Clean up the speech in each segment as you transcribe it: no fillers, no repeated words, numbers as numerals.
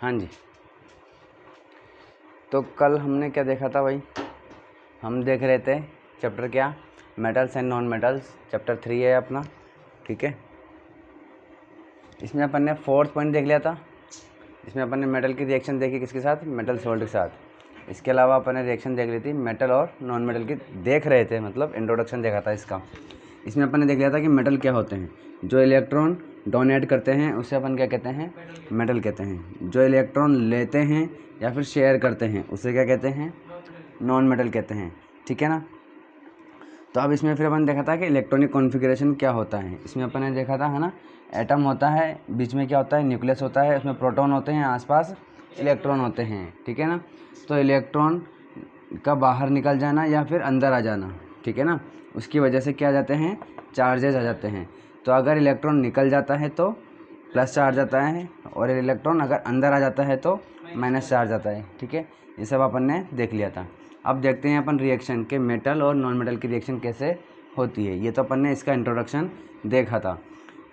हाँ जी, तो कल हमने क्या देखा था भाई? हम देख रहे थे चैप्टर क्या, metals and non metals, chapter 3 है अपना, ठीक है। इसमें अपन ने 4th पॉइंट देख लिया था। इसमें अपन ने मेटल की रिएक्शन देखी किसके साथ, मेटल सॉल्ट के साथ। इसके अलावा अपन ने रिएक्शन देख ली थी मेटल और नॉन मेटल की, देख रहे थे मतलब इंट्रोडक्शन देखा था इसका। इसमें अपन ने देख लिया था कि मेटल क्या होते हैं। जो इलेक्ट्रॉन डोनेट करते हैं उसे अपन क्या कहते हैं, मेटल कहते हैं। जो इलेक्ट्रॉन लेते हैं या फिर शेयर करते हैं उसे क्या कहते हैं, नॉन मेटल कहते हैं, ठीक है ना। तो अब इसमें फिर अपन देखा था कि इलेक्ट्रॉनिक कॉन्फ़िगरेशन क्या होता है। इसमें अपन ने देखा था, है ना, एटम होता है, बीच में क्या होता है, न्यूक्लियस होता है, उसमें प्रोटॉन होते हैं, आसपास इलेक्ट्रॉन होते हैं, ठीक है ना। तो इलेक्ट्रॉन का बाहर निकल जाना या फिर अंदर आ जाना, ठीक है ना, उसकी वजह से क्या आ जाते हैं, चार्जेज आ जाते हैं। तो अगर इलेक्ट्रॉन निकल जाता है तो प्लस चार्ज आता है, और इलेक्ट्रॉन अगर अंदर आ जाता है तो माइनस चार्ज आता है, ठीक है। ये सब अपन ने देख लिया था। अब देखते हैं अपन रिएक्शन के मेटल और नॉन मेटल की रिएक्शन कैसे होती है। ये तो अपन ने इसका इंट्रोडक्शन देखा था,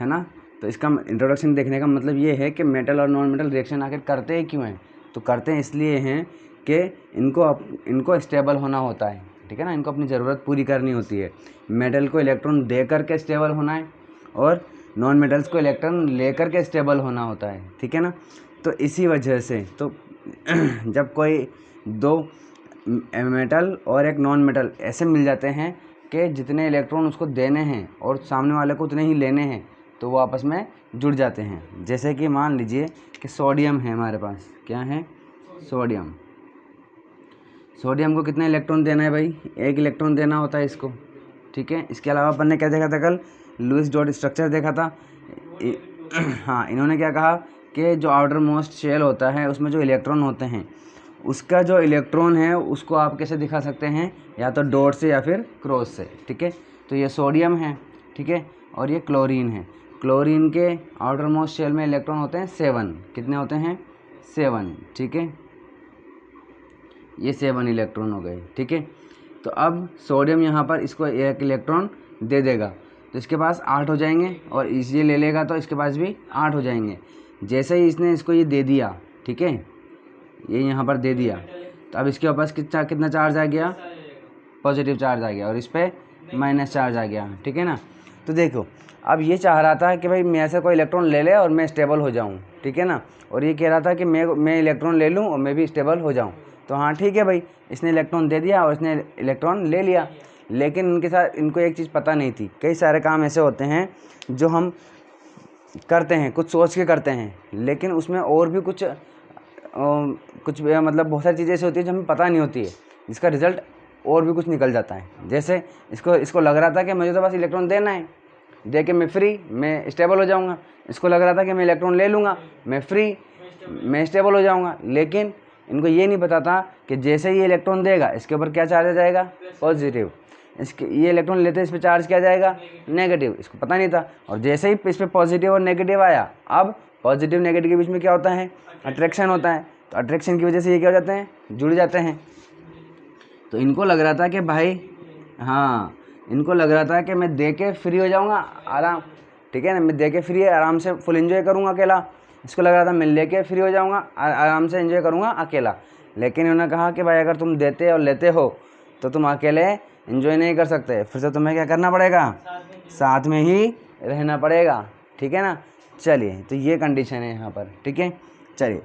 है ना। तो इसका इंट्रोडक्शन देखने का मतलब ये है कि मेटल और नॉन मेटल रिएक्शन आखिर करते हैं क्यों हैं। तो करते हैं इसलिए हैं कि इनको स्टेबल होना होता है, ठीक है ना। इनको अपनी ज़रूरत पूरी करनी होती है। मेटल को इलेक्ट्रॉन दे करके स्टेबल होना है और नॉन मेटल्स को इलेक्ट्रॉन लेकर के स्टेबल होना होता है, ठीक है ना। तो इसी वजह से तो जब कोई दो मेटल और एक नॉन मेटल ऐसे मिल जाते हैं कि जितने इलेक्ट्रॉन उसको देने हैं और सामने वाले को उतने ही लेने हैं, तो वो आपस में जुड़ जाते हैं। जैसे कि मान लीजिए कि सोडियम है हमारे पास, क्या है, सोडियम। सोडियम को कितने इलेक्ट्रॉन देना है भाई, एक इलेक्ट्रॉन देना होता है इसको, ठीक है। इसके अलावा अपन ने क्या देखा था कल, लुईस डॉट स्ट्रक्चर देखा था। हाँ, इन्होंने क्या कहा कि जो आउटर मोस्ट शेल होता है उसमें जो इलेक्ट्रॉन होते हैं, उसका जो इलेक्ट्रॉन है उसको आप कैसे दिखा सकते हैं, या तो डॉट से या फिर क्रॉस से, ठीक है। तो ये सोडियम है, ठीक है, और ये क्लोरीन है। क्लोरीन के आउटर मोस्ट शेल में इलेक्ट्रॉन होते हैं 7, कितने होते हैं, 7, ठीक है। ये 7 इलेक्ट्रॉन हो गए, ठीक है। तो अब सोडियम यहाँ पर इसको एक इलेक्ट्रॉन दे देगा तो इसके पास 8 हो जाएंगे, और इसे ले लेगा तो इसके पास भी 8 हो जाएंगे। जैसे ही इसने इसको ये दे दिया, ठीक है, ये यहाँ पर दे दिया, तो अब इसके पास कितना चार्ज आ गया, पॉजिटिव चार्ज आ गया, और इस पर माइनस चार्ज आ गया, ठीक है ना। तो देखो, अब ये चाह रहा था कि भाई मेरे से कोई इलेक्ट्रॉन ले ले और मैं स्टेबल हो जाऊँ, ठीक है ना। और ये कह रहा था कि मैं इलेक्ट्रॉन ले लूँ और मैं भी स्टेबल हो जाऊँ। तो हाँ ठीक है भाई, इसने इलेक्ट्रॉन दे दिया और इसने इलेक्ट्रॉन ले लिया। लेकिन उनके साथ इनको एक चीज़ पता नहीं थी, कई सारे काम ऐसे होते हैं जो हम करते हैं, कुछ सोच के करते हैं, लेकिन उसमें और भी कुछ मतलब बहुत सारी चीज़ें ऐसी होती है जो हमें पता नहीं होती है, जिसका रिजल्ट और भी कुछ निकल जाता है। जैसे इसको लग रहा था कि मुझे तो बस इलेक्ट्रॉन देना है, दे के मैं स्टेबल हो जाऊंगा। इसको लग रहा था कि मैं इलेक्ट्रॉन ले लूँगा, मैं स्टेबल हो जाऊंगा। लेकिन इनको ये नहीं पता था कि जैसे ही इलेक्ट्रॉन देगा इसके ऊपर क्या चार्ज आ जाएगा, पॉजिटिव। ये इलेक्ट्रॉन लेते इस पर चार्ज क्या जाएगा, नेगेटिव। इसको पता नहीं था, और जैसे ही इस पर पॉजिटिव और नेगेटिव आया, अब पॉजिटिव नेगेटिव के बीच में क्या होता है, अट्रैक्शन होता है। तो अट्रैक्शन की वजह से ये क्या हो जाते हैं, जुड़ जाते हैं। तो इनको लग रहा था कि भाई, हाँ, इनको लग रहा था कि मैं दे के फ्री हो जाऊँगा आराम, ठीक है ना, मैं दे के फ्री आराम से फुल एंजॉय करूँगा अकेला। इसको लग रहा था मैं लेके फ्री हो जाऊँगा, आराम से एंजॉय करूँगा अकेला। लेकिन उन्होंने कहा कि भाई अगर तुम देते और लेते हो तो तुम अकेले एंजॉय नहीं कर सकते, फिर से तुम्हें क्या करना पड़ेगा, साथ में ही रहना पड़ेगा, ठीक है ना। चलिए, तो ये कंडीशन है यहाँ पर, ठीक है। चलिए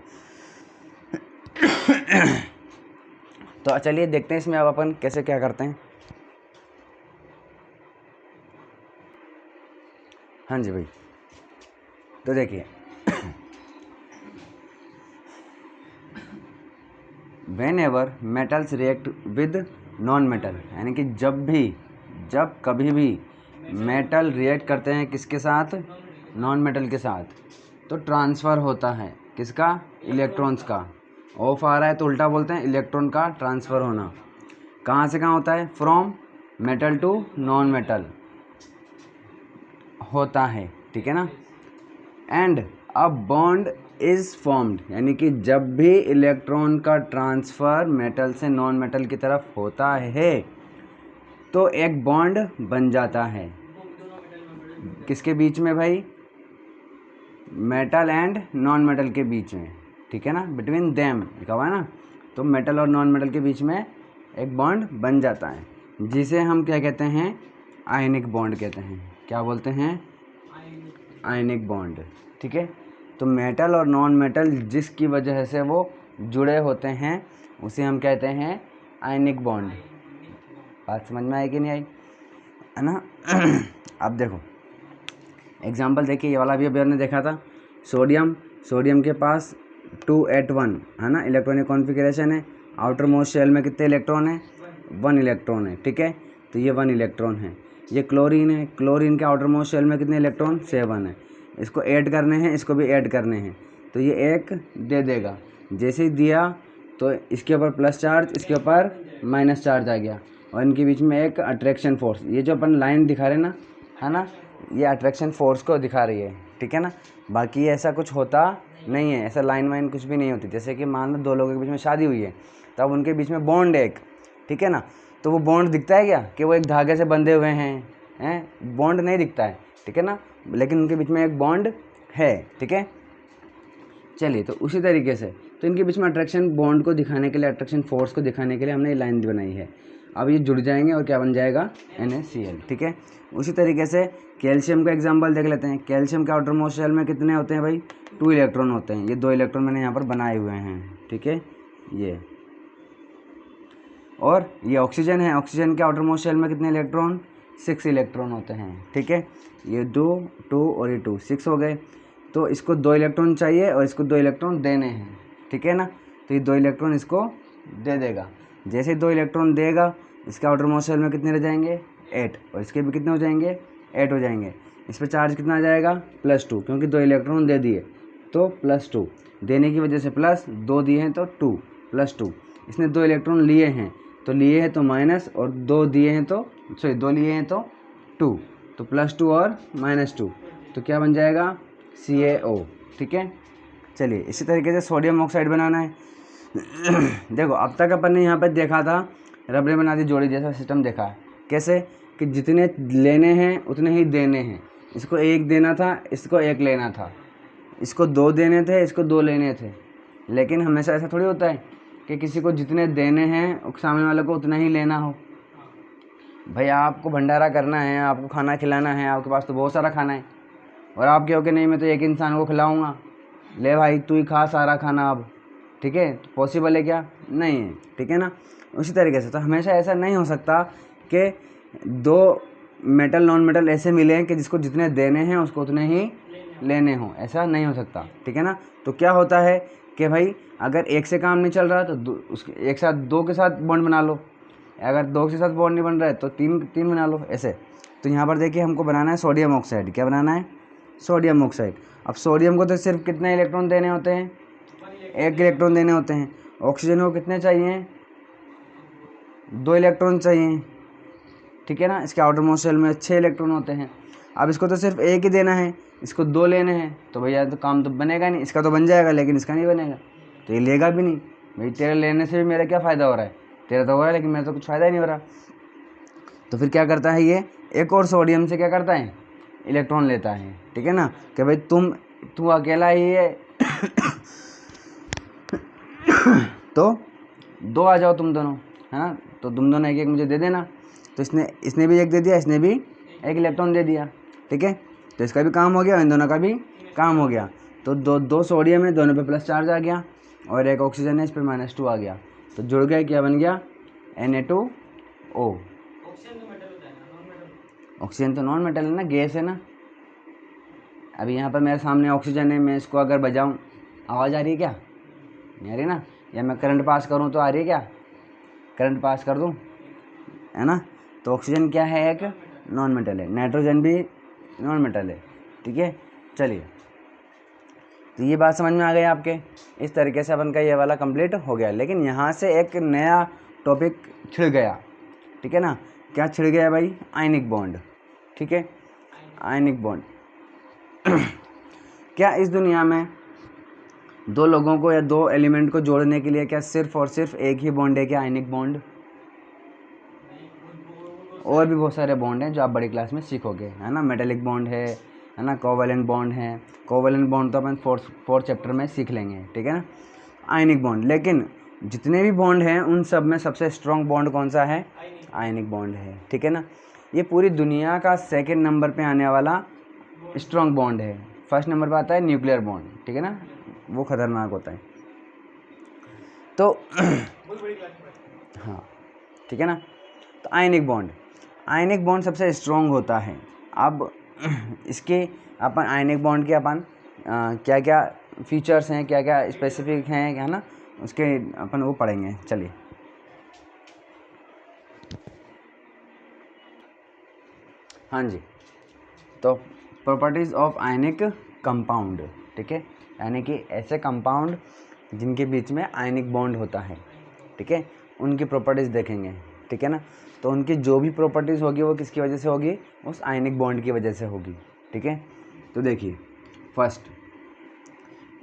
तो चलिए देखते हैं इसमें अब अपन कैसे क्या करते हैं। हाँ जी भाई, तो देखिए when ever metals react with non metal, यानी कि जब कभी भी मेटल रिएक्ट करते हैं किसके साथ, नॉन मेटल के साथ, तो ट्रांसफ़र होता है किसका, इलेक्ट्रॉन्स का। ऑफ आ रहा है तो उल्टा बोलते हैं इलेक्ट्रॉन का ट्रांसफ़र होना। कहाँ से कहाँ होता है, from metal to non metal होता है, ठीक है ना। And a bond is formed, यानी कि जब भी इलेक्ट्रॉन का ट्रांसफ़र मेटल से नॉन मेटल की तरफ होता है तो एक बॉन्ड बन जाता है, किसके बीच में भाई, मेटल एंड नॉन मेटल के बीच में, ठीक है ना, बिटवीन देम लिखा हुआ है ना, तो मेटल और नॉन मेटल के बीच में एक बॉन्ड बन जाता है, जिसे हम क्या कहते हैं, आयनिक बॉन्ड कहते हैं। क्या बोलते हैं, आयनिक बॉन्ड। ठीक है, तो मेटल और नॉन मेटल जिसकी वजह से वो जुड़े होते हैं उसे हम कहते हैं आयनिक बॉन्ड। बात समझ में आई कि नहीं आई, है ना। अब देखो एग्जाम्पल देखिए, ये वाला भी अभी हमने देखा था, सोडियम के पास 281 है ना, इलेक्ट्रॉनिक कॉन्फ़िगरेशन है। आउटर मोस्ट शेल में कितने इलेक्ट्रॉन है, 1 इलेक्ट्रॉन है। ठीक है, तो ये 1 इलेक्ट्रॉन है। ये क्लोरीन है, क्लोरीन के आउटर मोस्ट शेल में कितने इलेक्ट्रॉन, 7 है। इसको ऐड करने हैं, इसको भी ऐड करने हैं, तो ये एक दे देगा। जैसे ही दिया तो इसके ऊपर प्लस चार्ज, इसके ऊपर माइनस चार्ज आ गया, और इनके बीच में एक अट्रैक्शन फोर्स, ये जो अपन लाइन दिखा रहे ना, है ना, ये अट्रैक्शन फोर्स को दिखा रही है। ठीक है ना, बाकी ऐसा कुछ होता नहीं है, ऐसा लाइन वाइन कुछ भी नहीं होती। जैसे कि मान लो 2 लोगों के बीच में शादी हुई है, तब उनके बीच में बॉन्ड है एक, ठीक है ना, तो वो बॉन्ड दिखता है क्या कि वो एक धागे से बंधे हुए हैं, बॉन्ड नहीं दिखता है। ठीक है ना, लेकिन उनके बीच में एक बॉन्ड है। ठीक है, चलिए, तो उसी तरीके से तो इनके बीच में अट्रैक्शन बॉन्ड को दिखाने के लिए, अट्रैक्शन फोर्स को दिखाने के लिए हमने ये लाइन बनाई है। अब ये जुड़ जाएंगे और क्या बन जाएगा, NaCl। ठीक है, उसी तरीके से कैल्शियम का एग्जांपल देख लेते हैं। कैल्शियम के आउटर मोस्ट शेल में कितने होते हैं भाई, 2 इलेक्ट्रॉन होते हैं। ये 2 इलेक्ट्रॉन मैंने यहाँ पर बनाए हुए हैं। ठीक है, ये और ये ऑक्सीजन है, ऑक्सीजन के आउटर मोस्ट शेल में कितने इलेक्ट्रॉन, 6 इलेक्ट्रॉन होते हैं। ठीक है, ये 2 और ये 2, 6 हो गए। तो इसको 2 इलेक्ट्रॉन चाहिए और इसको 2 इलेक्ट्रॉन देने हैं। ठीक है ना, तो ये 2 इलेक्ट्रॉन इसको दे देगा। जैसे ही 2 इलेक्ट्रॉन देगा, इसके आउटर मोस्ट शेल में कितने रह जाएंगे, 8, और इसके भी कितने हो जाएंगे, 8 हो जाएंगे। इस पर चार्ज कितना आ जाएगा, +2, क्योंकि 2 इलेक्ट्रॉन दे दिए तो +2, देने की वजह से प्लस, 2 दिए हैं तो 2, +2। इसने 2 इलेक्ट्रॉन लिए हैं तो लिए हैं तो माइनस, और 2 दिए हैं तो 2 लिए हैं तो 2, तो +2 और -2, तो क्या बन जाएगा, CaO। ठीक है, चलिए इसी तरीके से सोडियम ऑक्साइड बनाना है। देखो अब तक अपन ने यहाँ पर देखा था रबड़े बना दी जोड़ी जैसा सिस्टम देखा है। कैसे कि जितने लेने हैं उतने ही देने हैं। इसको 1 देना था, इसको 1 लेना था, इसको 2 देने थे, इसको 2 लेने थे। लेकिन हमेशा ऐसा थोड़ी होता है कि किसी को जितने देने हैं सामने वाले को उतना ही लेना हो। भाई आपको भंडारा करना है, आपको खाना खिलाना है, आपके पास तो बहुत सारा खाना है, और आप कहो कि नहीं मैं तो एक इंसान को खिलाऊंगा, ले भाई तू ही खा सारा खाना अब। ठीक है, तो पॉसिबल है क्या, नहीं है। ठीक है ना, उसी तरीके से तो हमेशा ऐसा नहीं हो सकता कि 2 मेटल नॉन मेटल ऐसे मिले कि जिसको जितने देने हैं उसको उतने ही लेने हों, ऐसा नहीं हो सकता। ठीक है ना, तो क्या होता है कि भाई अगर एक से काम नहीं चल रहा तो उसके एक साथ 2 के साथ बॉन्ड बना लो, अगर 2 के साथ बॉन्ड नहीं बन रहा है तो 3 बना लो, ऐसे। तो यहाँ पर देखिए हमको बनाना है सोडियम ऑक्साइड। क्या बनाना है, सोडियम ऑक्साइड। अब सोडियम को तो सिर्फ कितने इलेक्ट्रॉन देने होते हैं, 1 इलेक्ट्रॉन देने होते हैं। ऑक्सीजन को कितने चाहिए, 2 इलेक्ट्रॉन चाहिए। ठीक है ना, इसके आउटर मोस्ट शेल में 6 इलेक्ट्रॉन होते हैं। अब इसको तो सिर्फ 1 ही देना है, इसको 2 लेने हैं, तो भैया तो काम तो बनेगा नहीं। इसका तो बन जाएगा लेकिन इसका नहीं बनेगा, तो ये लेगा भी नहीं। भाई तेरे लेने से भी मेरा क्या फ़ायदा हो रहा है, तेरा तो हो रहा है लेकिन मेरा तो कुछ फ़ायदा ही नहीं हो रहा। तो फिर क्या करता है ये, एक और सोडियम से क्या करता है, इलेक्ट्रॉन लेता है। ठीक है ना, कि भाई तू अकेला ही है तो 2 आ जाओ तुम दोनों, है ना, तो तुम दोनों 1-1 मुझे दे देना। तो इसने भी 1 दे दिया, इसने भी 1 इलेक्ट्रॉन दे दिया। ठीक है, तो इसका भी काम हो गया, इन दोनों का भी काम हो गया। तो 2 सोडियम है, दोनों पे प्लस चार्ज आ गया, और 1 ऑक्सीजन है, इस पर -2 आ गया, तो जुड़ गए, क्या बन गया, Na2O। ऑक्सीजन तो नॉन मेटल है ना, गैस है ना। अभी यहाँ पर मेरे सामने ऑक्सीजन है, मैं इसको अगर बजाऊँ आवाज़ आ रही है क्या, नहीं आ रही ना, या मैं करंट पास करूँ तो आ रही है क्या, करंट पास कर दूँ, है ना। तो ऑक्सीजन क्या है, एक नॉन मेटल है, नाइट्रोजन भी नॉन मेटल है। ठीक है, चलिए, तो ये बात समझ में आ गई आपके। इस तरीके से अपन का ये वाला कंप्लीट हो गया। लेकिन यहाँ से एक नया टॉपिक छिड़ गया। ठीक है ना, क्या छिड़ गया भाई, आयनिक बॉन्ड। ठीक है, आयनिक बॉन्ड। क्या इस दुनिया में 2 लोगों को या 2 एलिमेंट को जोड़ने के लिए क्या सिर्फ और सिर्फ एक ही बॉन्ड है क्या, आयनिक बॉन्ड? और भी बहुत सारे बॉन्ड हैं जो आप बड़ी क्लास में सीखोगे, है ना। मेटेलिक बॉन्ड है, है ना, कोवेलेंट बॉन्ड है, कोवेलेंट बॉन्ड तो अपन फोर्थ चैप्टर में सीख लेंगे, ठीक है ना। आयनिक बॉन्ड, लेकिन जितने भी बॉन्ड हैं उन सब में सबसे स्ट्रॉन्ग बॉन्ड कौन सा है, आयनिक बॉन्ड है, ठीक है ना। ये पूरी दुनिया का सेकंड नंबर पे आने वाला स्ट्रॉन्ग बॉन्ड है। फर्स्ट नंबर पे आता है न्यूक्लियर बॉन्ड, ठीक है ना, वो खतरनाक होता है। तो हाँ, ठीक है ना। तो आयनिक बॉन्ड सबसे स्ट्रॉन्ग होता है। अब इसके अपन आयनिक बॉन्ड के अपन क्या क्या फीचर्स हैं, क्या क्या स्पेसिफिक हैं, है ना, उसके अपन वो पढ़ेंगे। चलिए, हाँ जी। तो प्रॉपर्टीज़ ऑफ आयनिक कंपाउंड, ठीक है, यानी कि ऐसे कंपाउंड जिनके बीच में आयनिक बॉन्ड होता है, ठीक है, उनकी प्रॉपर्टीज़ देखेंगे, ठीक है ना। तो उनकी जो भी प्रॉपर्टीज़ होगी वो किसकी वजह से होगी, उस आयनिक बॉन्ड की वजह से होगी, ठीक है। तो देखिए, फर्स्ट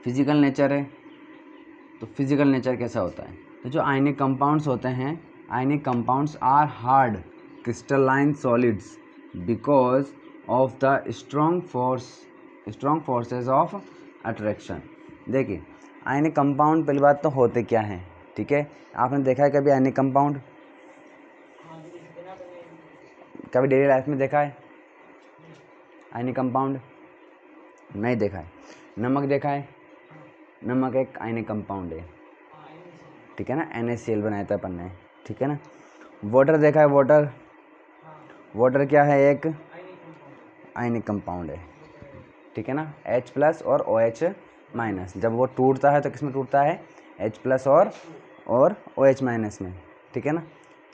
फिजिकल नेचर है। तो फिजिकल नेचर कैसा होता है, तो जो आयनिक कंपाउंड्स होते हैं, ionic compounds are hard crystalline solids because of the strong forces of attraction. देखिए, आयनिक कंपाउंड पहली बात तो होते क्या हैं, ठीक है। आपने देखा है कभी आयनिक कंपाउंड, कभी डेली लाइफ में देखा है आयनिक कंपाउंड? नहीं देखा है। नमक देखा है, नमक एक आयनिक कंपाउंड है, ठीक है ना, NaCl बनाया था अपन ने, ठीक है ना। वाटर देखा है, वाटर क्या है, एक आयनिक कंपाउंड है, ठीक है ना, H+ और OH-। जब वो टूटता है तो किस में टूटता है, H+ और OH- में, ठीक है ना।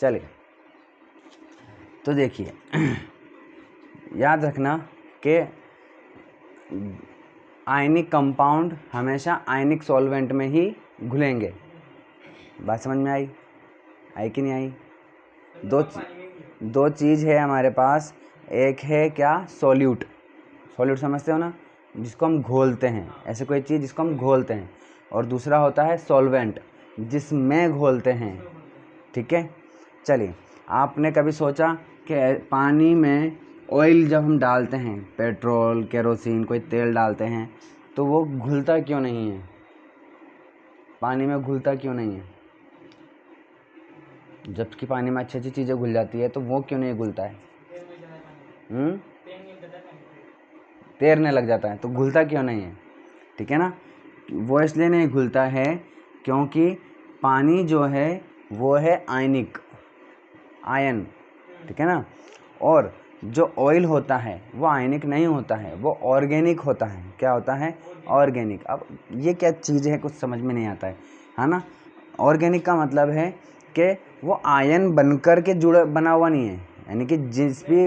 चलिए, तो देखिए याद रखना कि आयनिक कंपाउंड हमेशा आयनिक सॉल्वेंट में ही घुलेंगे। बात समझ में आई कि नहीं आई? दो चीज़ है हमारे पास, एक है क्या, सॉल्यूट समझते हो ना, जिसको हम घोलते हैं, ऐसे कोई चीज़ जिसको हम घोलते हैं, और दूसरा होता है सॉल्वेंट जिसमें घोलते हैं, ठीक है। चलिए, आपने कभी सोचा कि पानी में ऑयल जब हम डालते हैं, पेट्रोल, केरोसिन, कोई तेल डालते हैं, तो वो घुलता क्यों नहीं है, पानी में घुलता क्यों नहीं है? जबकि पानी में अच्छी अच्छी चीज़ें घुल जाती है, तो वो क्यों नहीं घुलता है? तैरने लग जाता है, तो घुलता क्यों नहीं है, ठीक है ना। वो इसलिए नहीं घुलता है क्योंकि पानी जो है वो है आयन, ठीक है ना। और जो ऑयल होता है वो आयनिक नहीं होता है, वो ऑर्गेनिक होता है। क्या होता है? ऑर्गेनिक। अब ये क्या चीज़ है, कुछ समझ में नहीं आता है ना। ऑर्गेनिक का मतलब है कि वो आयन बनकर के बना हुआ नहीं है, यानी कि जिस भी,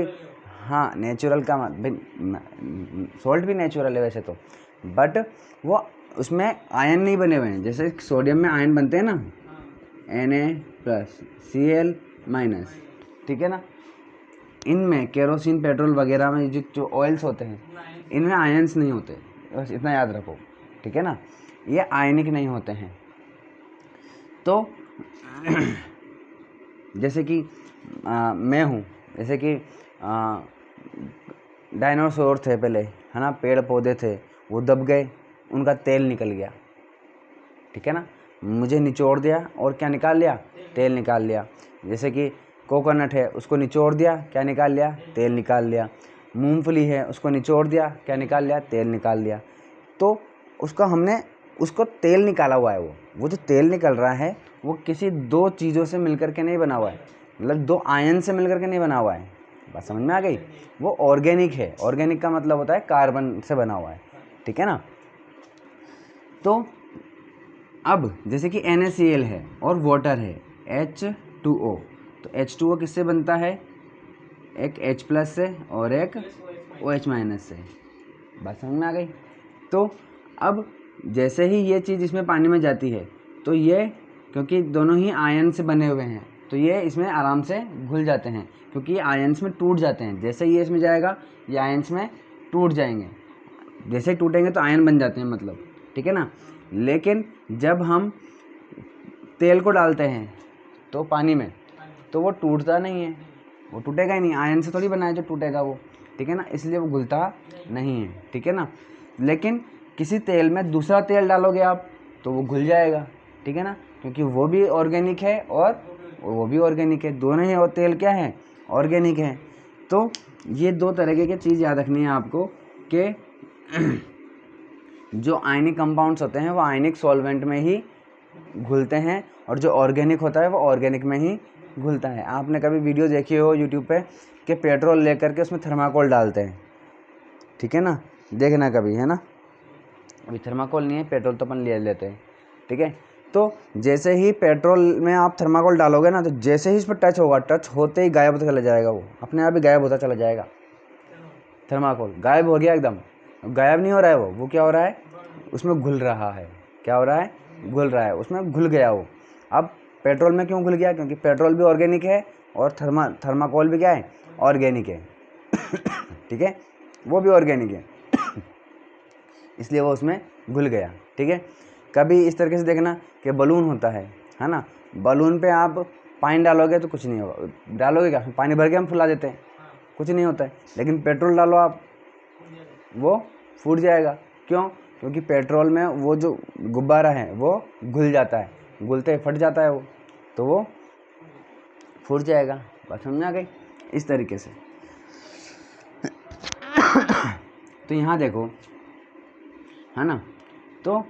हाँ, नेचुरल का सॉल्ट भी नेचुरल है वैसे तो, बट वो उसमें आयन नहीं बने हुए हैं। जैसे सोडियम में आयन बनते हैं ना, Na+Cl-, ठीक है ना। इनमें केरोसिन, पेट्रोल वगैरह में जो ऑयल्स होते हैं, इनमें आयंस नहीं होते, बस इतना याद रखो, ठीक है ना। ये आयनिक नहीं होते हैं। तो जैसे कि मैं हूँ, जैसे कि डायनासोर थे पहले, है ना, पेड़ पौधे थे, वो दब गए, उनका तेल निकल गया, ठीक है ना। मुझे निचोड़ दिया और क्या निकाल लिया? तेल निकाल लिया। जैसे कि कोकोनट है, उसको निचोड़ दिया, क्या निकाल लिया? तेल निकाल लिया। मूंगफली है, उसको निचोड़ दिया, क्या निकाल लिया? तेल निकाल लिया। तो उसको तेल निकाला हुआ है। वो जो तेल निकल रहा है वो किसी दो चीज़ों से मिलकर के नहीं बना हुआ है, मतलब दो आयन से मिलकर के नहीं बना हुआ है। बात समझ में आ गई? वो ऑर्गेनिक है। ऑर्गेनिक का मतलब होता है कार्बन से बना हुआ है, ठीक है ना। तो अब जैसे कि NaCl है और वाटर है H2O, तो H2O किससे बनता है? एक H+ से और एक OH- से। बात समझ में आ गई? तो अब जैसे ही ये चीज़ इसमें पानी में जाती है, तो ये, क्योंकि दोनों ही आयन से बने हुए हैं, तो ये इसमें आराम से घुल जाते हैं, क्योंकि ये आयन्स में टूट जाते हैं। जैसे ही ये इसमें जाएगा, ये आयन्स में टूट जाएंगे। जैसे ही टूटेंगे तो आयन बन जाते हैं, मतलब, ठीक है ना। लेकिन जब हम तेल को डालते हैं तो पानी में, तो वो टूटता नहीं है, वो टूटेगा ही नहीं, आयन से थोड़ी बना है जो टूटेगा वो। ठीक है ना, इसलिए वो घुलता नहीं है, ठीक है ना। लेकिन किसी तेल में दूसरा तेल डालोगे आप तो वो घुल जाएगा, ठीक है ना, क्योंकि वो भी ऑर्गेनिक है और वो भी ऑर्गेनिक है, दोनों ही और तेल क्या है, ऑर्गेनिक है। तो ये दो तरीके की चीज़ याद रखनी है आपको कि जो आयनिक कंपाउंड्स होते हैं वो आयनिक सॉल्वेंट में ही घुलते हैं और जो ऑर्गेनिक होता है वो ऑर्गेनिक में ही घुलता है। आपने कभी वीडियो देखी हो यूट्यूब पे कि पेट्रोल लेकर के उसमें थर्माकोल डालते हैं, ठीक है ना, देखना कभी, है ना। अभी थर्माकोल नहीं है, पेट्रोल तो अपन ले लेते हैं, ठीक है। तो जैसे ही पेट्रोल में आप थर्माकोल डालोगे ना, तो जैसे ही इस पर टच होगा, टच होते ही गायब होता चला जाएगा, वो अपने आप ही गायब होता चला जाएगा। थर्माकोल गायब हो गया एकदम, गायब नहीं हो रहा है वो क्या हो रहा है, उसमें घुल रहा है। क्या हो रहा है, घुल रहा है, उसमें घुल गया वो। अब पेट्रोल में क्यों घुल गया, क्योंकि पेट्रोल भी ऑर्गेनिक है और थर्माकोल भी क्या है, ऑर्गेनिक है ठीक है, वो भी ऑर्गेनिक है इसलिए वो उसमें घुल गया, ठीक है। कभी इस तरीके से देखना कि बलून होता है ना, बलून पे आप पानी डालोगे तो कुछ नहीं होगा, डालोगे क्या, पानी भर के हम फुला देते हैं, कुछ नहीं होता है। लेकिन पेट्रोल डालो आप, वो फूट जाएगा। क्यों, क्योंकि पेट्रोल में वो जो गुब्बारा है वो घुल जाता है, घुलते फट जाता है वो, तो वो फूट जाएगा। बात समझ आ गई, इस तरीके से। तो यहाँ देखो, है ना, तो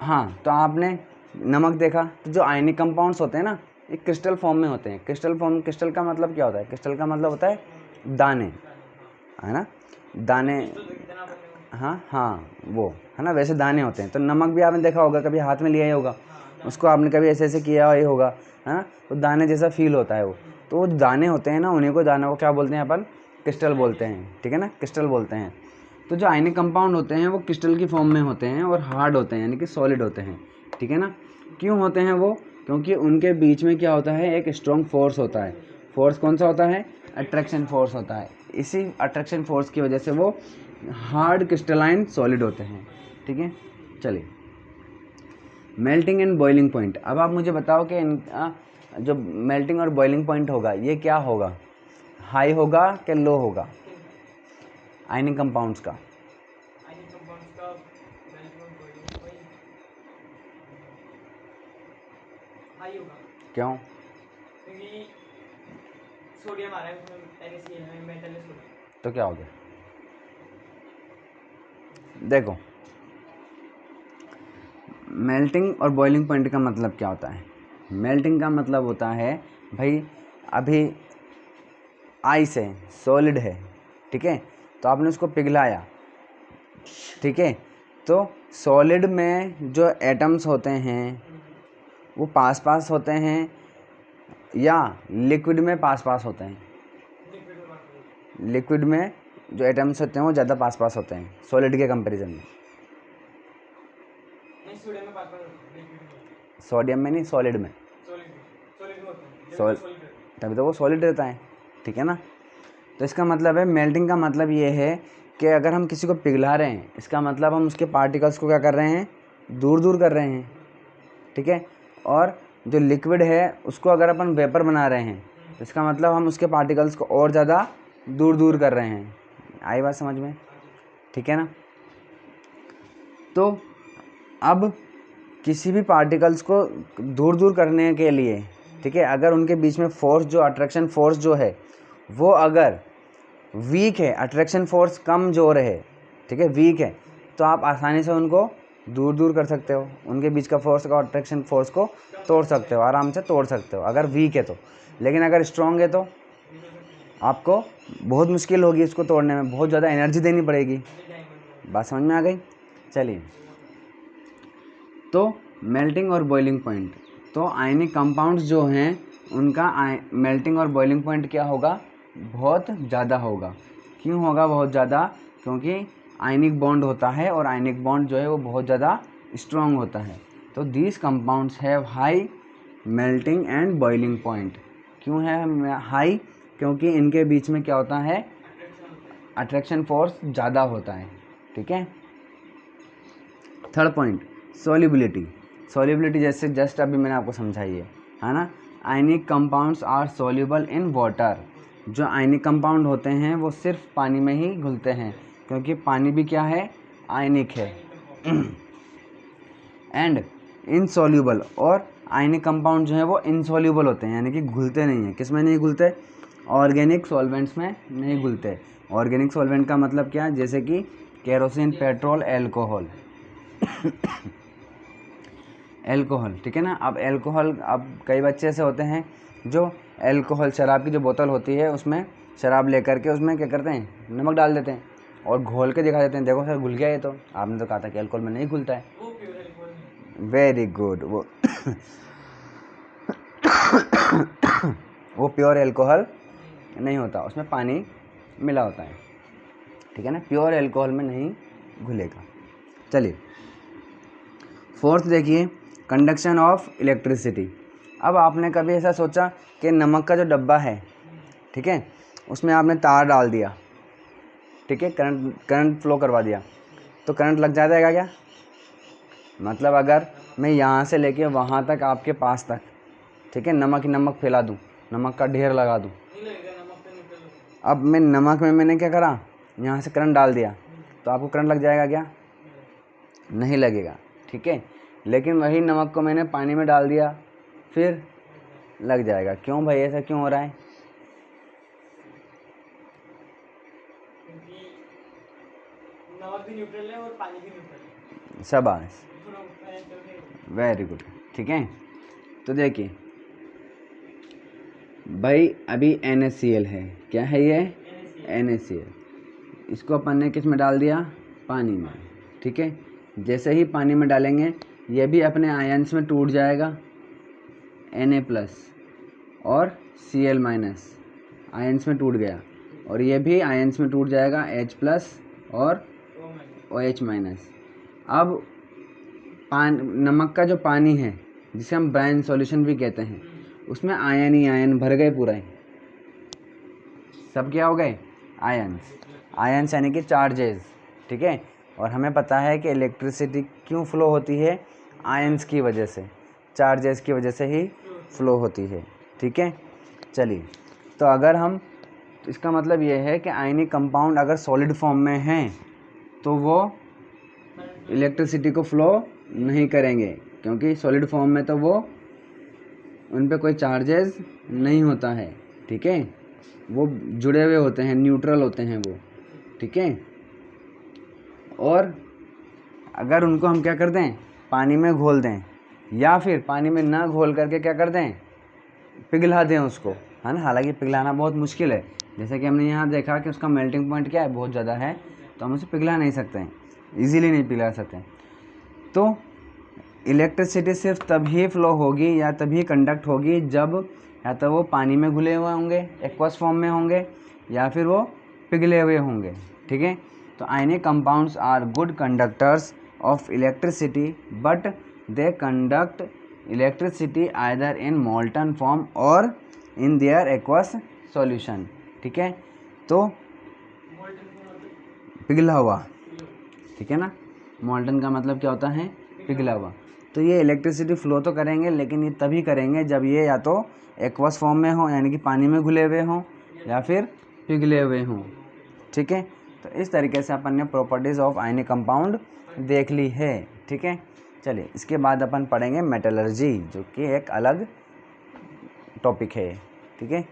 हाँ, तो आपने नमक देखा, तो जो आयनिक कंपाउंड्स होते हैं ना, ये क्रिस्टल फॉर्म में होते हैं। क्रिस्टल का मतलब क्या होता है, क्रिस्टल का मतलब होता है दाने, है ना, दाने, हाँ वो, है ना, वैसे दाने होते हैं। तो नमक भी आपने देखा होगा, कभी हाथ में लिया ही होगा, उसको आपने कभी ऐसे ऐसे किया ही होगा, है ना, तो दाने जैसा फील होता है वो। तो वो दाने होते हैं ना, उन्हीं को दानों को क्या बोलते हैं अपन, क्रिस्टल बोलते हैं, ठीक है ना, क्रिस्टल बोलते हैं। तो जो आयनिक कंपाउंड होते हैं वो क्रिस्टल की फॉर्म में होते हैं और हार्ड होते हैं, यानी कि सॉलिड होते हैं, ठीक है ना। क्यों होते हैं वो, क्योंकि उनके बीच में क्या होता है, एक स्ट्रॉन्ग फोर्स होता है। फोर्स कौन सा होता है, अट्रैक्शन फोर्स होता है। इसी अट्रैक्शन फोर्स की वजह से वो हार्ड क्रिस्टलाइन सॉलिड होते हैं, ठीक है। चलिए, मेल्टिंग एंड बॉइलिंग पॉइंट। अब आप मुझे बताओ कि जो मेल्टिंग और बॉइलिंग पॉइंट होगा ये क्या होगा, हाई होगा कि लो होगा, आयनिक कंपाउंड्स का। हाई होगा। क्यों, क्योंकि सोडियम आ रहा है उसमें, NaCl मेटल है सोडियम। तो क्या हो गया, देखो मेल्टिंग और बॉइलिंग पॉइंट का मतलब क्या होता है। मेल्टिंग का मतलब होता है भाई, अभी आइस है, सॉलिड है, ठीक है, तो आपने उसको पिघलाया, ठीक है, तो सॉलिड में जो एटम्स होते हैं वो पास पास होते हैं या लिक्विड में पास पास होते हैं। लिक्विड में जो एटम्स होते हैं वो ज़्यादा पास पास होते हैं सॉलिड के कंपैरिजन में। सोडियम में पास, सोडियम में नहीं, सॉलिड में, तभी तो वो सॉलिड रहता है, ठीक है ना। तो इसका मतलब है, मेल्टिंग का मतलब ये है कि अगर हम किसी को पिघला रहे हैं, इसका मतलब हम उसके पार्टिकल्स को क्या कर रहे हैं, दूर दूर कर रहे हैं, ठीक है। और जो लिक्विड है उसको अगर अपन वेपर बना रहे हैं, तो इसका मतलब हम उसके पार्टिकल्स को और ज़्यादा दूर दूर कर रहे हैं। आई बात समझ में, ठीक है ना। तो अब किसी भी पार्टिकल्स को दूर दूर करने के लिए, ठीक है, अगर उनके बीच में फोर्स, जो अट्रैक्शन फोर्स जो है वो अगर वीक है, अट्रैक्शन फोर्स कमजोर है, ठीक है, वीक है, तो आप आसानी से उनको दूर दूर कर सकते हो, उनके बीच का फोर्स का अट्रैक्शन फोर्स को तोड़ सकते हो, आराम से तोड़ सकते हो अगर वीक है तो। लेकिन अगर स्ट्रॉन्ग है तो आपको बहुत मुश्किल होगी इसको तोड़ने में, बहुत ज़्यादा एनर्जी देनी पड़ेगी। बात समझ में आ गई। चलिए, तो मेल्टिंग और बॉइलिंग पॉइंट, तो आयनिक कंपाउंड्स जो हैं उनका मेल्टिंग और बॉइलिंग पॉइंट क्या होगा, बहुत ज़्यादा होगा। क्यों होगा बहुत ज़्यादा, क्योंकि आयनिक बॉन्ड होता है और आयनिक बॉन्ड जो है वो बहुत ज़्यादा स्ट्रॉन्ग होता है। तो these compounds have high melting and boiling point. क्यों है हाई, क्योंकि इनके बीच में क्या होता है, अट्रैक्शन फोर्स ज़्यादा होता है, ठीक है। Third point, solubility. सॉल्युबिलिटी जैसे जस्ट अभी मैंने आपको समझाई है ना, ionic compounds are soluble in water. जो आयनिक कंपाउंड होते हैं वो सिर्फ पानी में ही घुलते हैं, क्योंकि पानी भी क्या है, आयनिक है। एंड इनसॉल्यूबल, और आयनिक कंपाउंड जो है वो इनसॉल्यूबल होते हैं, यानी कि घुलते नहीं हैं। किस में नहीं घुलते, ऑर्गेनिक सॉल्वेंट्स में नहीं घुलते। ऑर्गेनिक सॉल्वेंट का मतलब क्या है, जैसे कि केरोसिन, पेट्रोल, एल्कोहल। एल्कोहल, ठीक है ना। अब एल्कोहल, अब कई बच्चे ऐसे होते हैं जो एल्कोहल, शराब की जो बोतल होती है उसमें शराब लेकर के उसमें क्या करते हैं, नमक डाल देते हैं और घोल के दिखा देते हैं, देखो सर घुल गया ये तो। आपने तो कहा था कि अल्कोहल में नहीं घुलता है। वो प्योर अल्कोहल नहीं। Very good. वो प्योर एल्कोहल नहीं होता, उसमें पानी मिला होता है, ठीक है ना। प्योर एल्कोहल में नहीं घुलेगा। चलिए फोर्थ देखिए, कंडक्शन ऑफ इलेक्ट्रिसिटी। अब आपने कभी ऐसा सोचा कि नमक का जो डब्बा है, ठीक है, उसमें आपने तार डाल दिया, ठीक है, करंट फ्लो करवा दिया, तो करंट लग जाएगा क्या? मतलब अगर मैं यहाँ से लेके वहाँ तक आपके पास तक, ठीक है, नमक फैला दूँ, नमक का ढेर लगा दूँ, नहीं लगेगा, नमक पे न्यूट्रल होगा। अब मैं नमक में मैंने क्या करा, यहाँ से करंट डाल दिया, तो आपको करंट लग जाएगा क्या? नहीं लगेगा, ठीक है। लेकिन वही नमक को मैंने पानी में डाल दिया, फिर लग जाएगा। क्यों भाई, ऐसा क्यों हो रहा है? क्योंकि नमक भी न्यूट्रल है और पानी भी न्यूट्रल है। शाबाश, दोनों बैलेंस करके। वेरी गुड, ठीक है। तो देखिए भाई, अभी NaCl है, क्या है ये? NaCl। इसको अपन ने किस में डाल दिया? पानी में, ठीक है। जैसे ही पानी में डालेंगे ये भी अपने आयन्स में टूट जाएगा, Na+ और Cl- आयन्स में टूट गया, और ये भी आयन्स में टूट जाएगा, H+ और OH-। अब नमक का जो पानी है, जिसे हम ब्राइन सॉल्यूशन भी कहते हैं, उसमें आयन ही आयन भर गए पूरा। सब क्या हो गए? आयन्स। आयन्स यानी कि चार्जेस, ठीक है। और हमें पता है कि इलेक्ट्रिसिटी क्यों फ्लो होती है? आयन्स की वजह से, चार्जेस की वजह से ही फ्लो होती है, ठीक है। चलिए, तो अगर हम, तो इसका मतलब ये है कि आयनिक कंपाउंड अगर सॉलिड फॉर्म में हैं तो वो इलेक्ट्रिसिटी को फ्लो नहीं करेंगे, क्योंकि सॉलिड फॉर्म में तो वो, उन पे कोई चार्जेस नहीं होता है, ठीक है। वो जुड़े हुए होते हैं, न्यूट्रल होते हैं वो, ठीक है। और अगर उनको हम क्या कर दें, पानी में घोल दें, या फिर पानी में ना घोल करके क्या कर दें, पिघला दें उसको, है ना। हालांकि पिघलाना बहुत मुश्किल है, जैसे कि हमने यहाँ देखा कि उसका मेल्टिंग पॉइंट क्या है, बहुत ज़्यादा है, तो हम उसे पिघला नहीं सकते हैं, ईजीली नहीं पिघला सकते हैं। तो इलेक्ट्रिसिटी सिर्फ तभी फ्लो होगी या तभी कंडक्ट होगी जब या तो वो पानी में घुले हुए होंगे, एक्वस फॉर्म में होंगे, या फिर वो पिघले हुए होंगे, ठीक है। तो ionic compounds are good conductors of electricity, but they conduct electricity either in molten form or in there aqueous solution, ठीक है। तो पिघला हुआ, ठीक है ना। मोल्टन का मतलब क्या होता है? पिघला हुआ। तो ये इलेक्ट्रिसिटी फ्लो तो करेंगे, लेकिन ये तभी करेंगे जब ये या तो एक्वस फॉर्म में हो, यानी कि पानी में घुले हुए हों, या फिर पिघले हुए हों, ठीक है। तो इस तरीके से अपन ने प्रॉपर्टीज़ ऑफ आयनिक कंपाउंड देख ली है, ठीक है। चलिए, इसके बाद अपन पढ़ेंगे मेटलर्जी, जो कि एक अलग टॉपिक है, ठीक है।